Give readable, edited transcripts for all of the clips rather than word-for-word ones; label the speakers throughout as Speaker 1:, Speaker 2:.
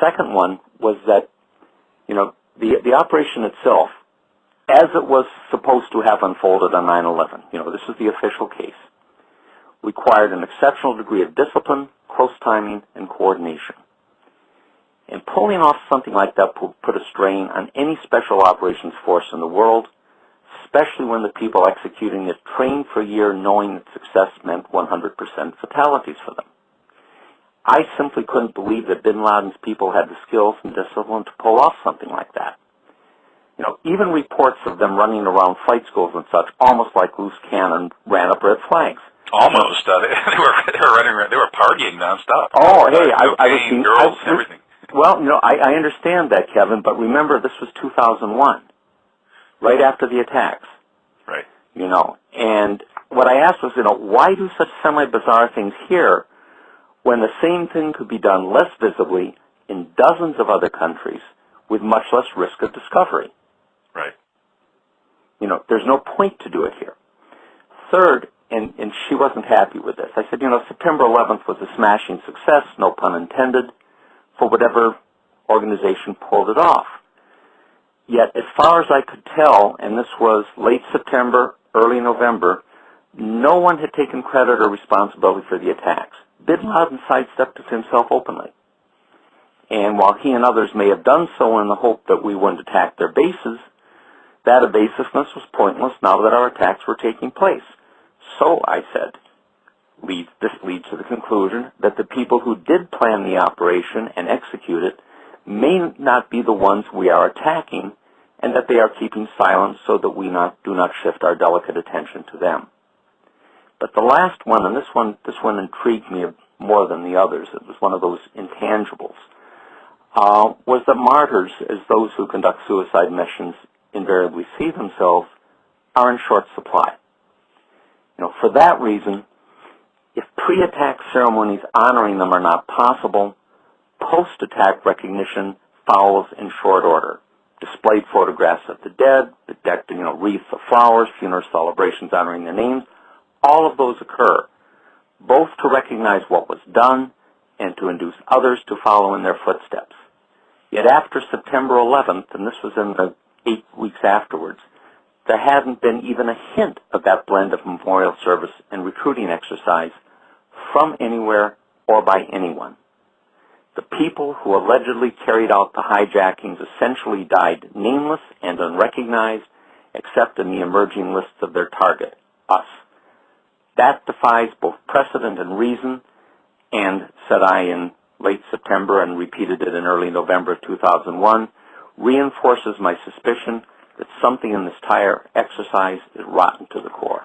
Speaker 1: second one was that, the operation itself, as it was supposed to have unfolded on 9/11, this is the official case, required an exceptional degree of discipline, close timing, and coordination. And pulling off something like that put a strain on any special operations force in the world, especially when the people executing it trained for a year knowing that success meant 100% fatalities for them. I simply couldn't believe that bin Laden's people had the skills and discipline to pull off something like that. Even reports of them running around flight schools and such, almost like loose cannon, ran up red flags.
Speaker 2: Almost. They were running around. They were partying nonstop.
Speaker 1: Oh, hey, I was seeing
Speaker 2: girls, everything.
Speaker 1: Well, I understand that, Kevin, but remember, this was 2001, right after the attacks.
Speaker 2: Right.
Speaker 1: And what I asked was, why do such semi-bizarre things here when the same thing could be done less visibly in dozens of other countries with much less risk of discovery?
Speaker 2: Right.
Speaker 1: There's no point to do it here. Third, and she wasn't happy with this, I said, September 11th was a smashing success, no pun intended, for whatever organization pulled it off. Yet, as far as I could tell, and this was late September, early November, no one had taken credit or responsibility for the attacks. Bin Laden sidestepped it himself openly. And while he and others may have done so in the hope that we wouldn't attack their bases, that evasiveness was pointless now that our attacks were taking place. So, I said, this leads to the conclusion that the people who did plan the operation and execute it may not be the ones we are attacking, and that they are keeping silent so that we do not shift our delicate attention to them. But the last one, and this one intrigued me more than the others, it was one of those intangibles, was that martyrs, as those who conduct suicide missions invariably see themselves, are in short supply. For that reason, if pre-attack ceremonies honoring them are not possible, post-attack recognition follows in short order. Displayed photographs of the dead, decked wreaths of flowers, funeral celebrations honoring their names, all of those occur, both to recognize what was done and to induce others to follow in their footsteps. Yet after September 11th, and this was in the 8 weeks afterwards, there hadn't been even a hint of that blend of memorial service and recruiting exercise from anywhere or by anyone. The people who allegedly carried out the hijackings essentially died nameless and unrecognized, except in the emerging lists of their target, us. That defies both precedent and reason, and, said I in late September and repeated it in early November of 2001, reinforces my suspicion that something in this entire exercise is rotten to the core.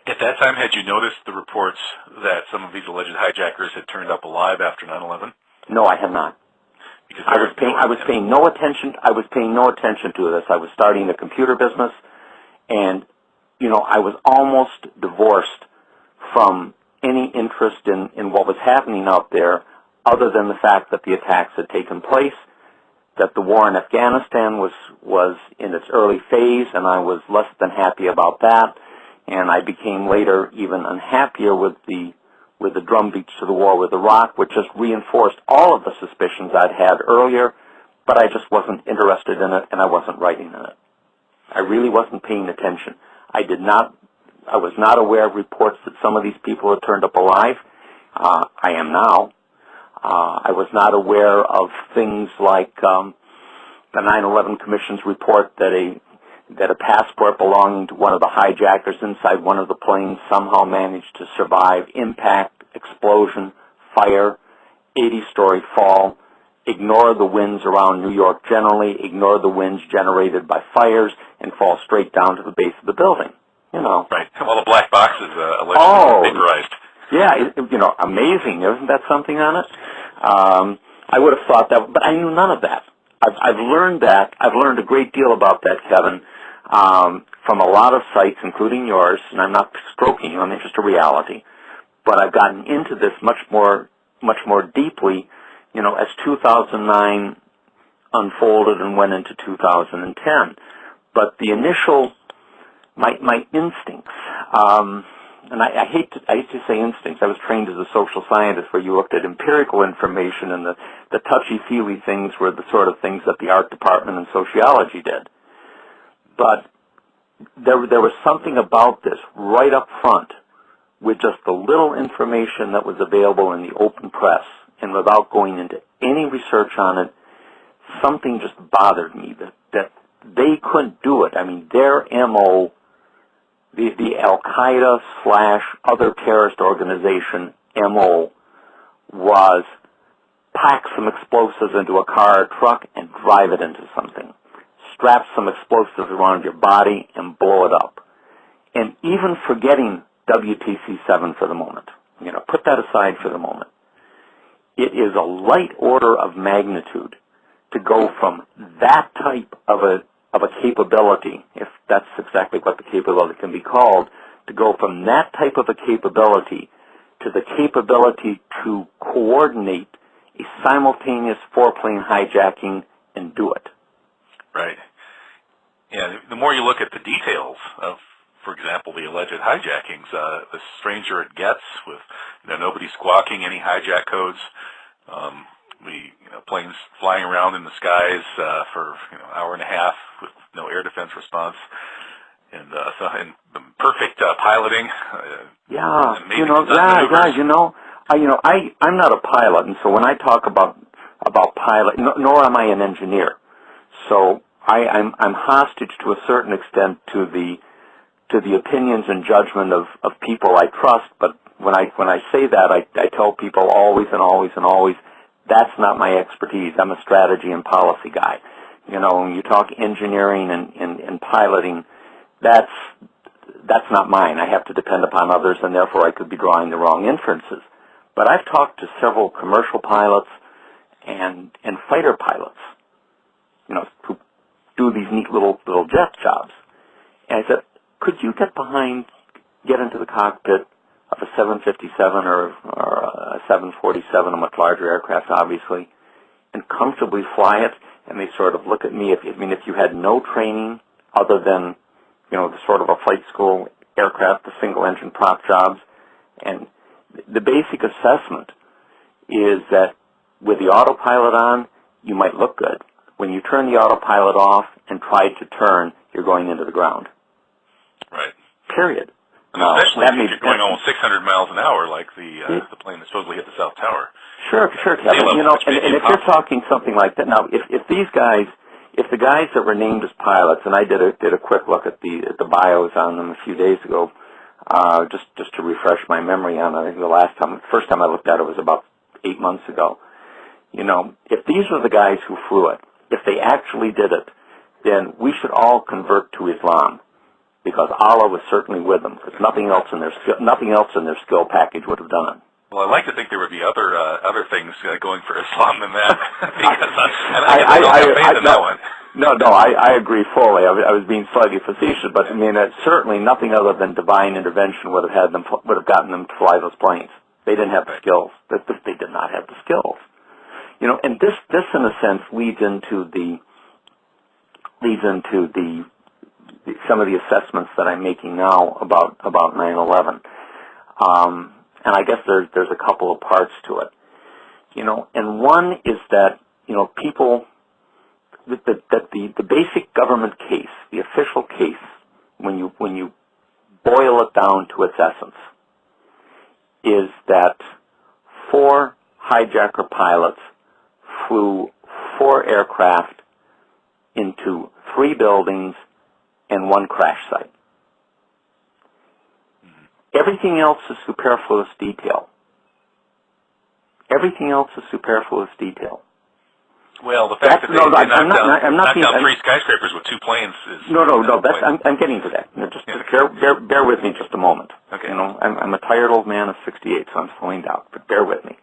Speaker 2: At that time, had you noticed the reports that some of these alleged hijackers had turned up alive after 9/11?
Speaker 1: No, I had not.
Speaker 2: Because
Speaker 1: I was paying no attention. I was paying no attention to this. I was starting a computer business, and I was almost divorced from any interest in what was happening out there, other than the fact that the attacks had taken place, that the war in Afghanistan was in its early phase, and I was less than happy about that. And I became later even unhappier with the drumbeats to the war with Iraq, which just reinforced all of the suspicions I'd had earlier, but I just wasn't interested in it, and I wasn't writing in it. I really wasn't paying attention. I was not aware of reports that some of these people had turned up alive. I am now. I was not aware of things like the 9/11 Commission's report that a passport belonging to one of the hijackers inside one of the planes somehow managed to survive impact, explosion, fire, 80-story fall, ignore the winds around New York generally, ignore the winds generated by fires, and fall straight down to the base of the building.
Speaker 2: Right. Well, the black box is allegedly vaporized.
Speaker 1: Yeah, amazing. Isn't that something on it? I would have thought that, but I knew none of that. I've learned that. I've learned a great deal about that, Kevin, from a lot of sites, including yours, and I'm not stroking you, I'm just a reality. But I've gotten into this much more deeply, as 2009 unfolded and went into 2010. But the initial, my instincts, and I hate to say instincts. I was trained as a social scientist where you looked at empirical information, and the touchy-feely things were the sort of things that the art department and sociology did. But there was something about this right up front with just the little information that was available in the open press, and without going into any research on it, something just bothered me that they couldn't do it. I mean, their MO, the Al-Qaeda/other terrorist organization MO, was pack some explosives into a car or truck and drive it into something. Strap some explosives around your body and blow it up. And even forgetting WTC-7 for the moment, put that aside for the moment. It is a light order of magnitude to go from that type of a capability, if that's exactly what the capability can be called, to go from that type of a capability to the capability to coordinate a simultaneous four-plane hijacking and do it.
Speaker 2: Right. Yeah, the more you look at the details of, for example, the alleged hijackings, the stranger it gets with nobody squawking any hijack codes. Planes flying around in the skies for an hour and a half with no air defense response, and perfect piloting. I'm not a pilot, and so when I talk about pilot, nor am I an engineer, so I'm hostage to a certain extent to the opinions and judgment of people I trust. But when I say that, I tell people always and always and always, that's not my expertise. I'm a strategy and policy guy. When you talk engineering and piloting, that's not mine. I have to depend upon others, and therefore I could be drawing the wrong inferences. But I've talked to several commercial pilots and fighter pilots, who do these neat little jet jobs. And I said, could you get into the cockpit of a 757 or a 747, a much larger aircraft, obviously, and comfortably fly it? And they sort of look at me. If you had no training other than, the sort of a flight school aircraft, the single-engine prop jobs, and the basic assessment is that with the autopilot on, you might look good. When you turn the autopilot off and try to turn, you're going into the ground. Right. Period. Especially if you're going almost 600 miles an hour, like the plane that supposedly hit the South Tower.
Speaker 1: Sure, Kevin. And if you're talking something like that, now, if the guys that were named as pilots, and I did a quick look at the bios on them a few days ago, just to refresh my memory on it. I think the first time I looked at it was about 8 months ago. If these were the guys who flew it, if they actually did it, then we should all convert to Islam, because Allah was certainly with them, because nothing else in their skill package would have done it.
Speaker 2: Well, I'd like to think there would be other things going for Islam than that. Because I don't have faith in that one.
Speaker 1: No, I agree fully. I was being slightly facetious, but certainly nothing other than divine intervention would have gotten them to fly those planes. They didn't have the skills. They did not have the skills. And this in a sense leads into some of the assessments that I'm making now about 9/11. And I guess there's a couple of parts to it. And one is that, people, that the basic government case, the official case, when you boil it down to its essence, is that 4 hijacker pilots flew 4 aircraft into 3 buildings and 1 crash site. Everything else is superfluous detail. Everything else is superfluous detail.
Speaker 2: Well, the fact that they knocked down 3 skyscrapers with 2 planes is... No.
Speaker 1: I'm getting to that. Just bear with me just a moment. Okay. I'm a tired old man of 68, so I'm slowing down. But bear with me.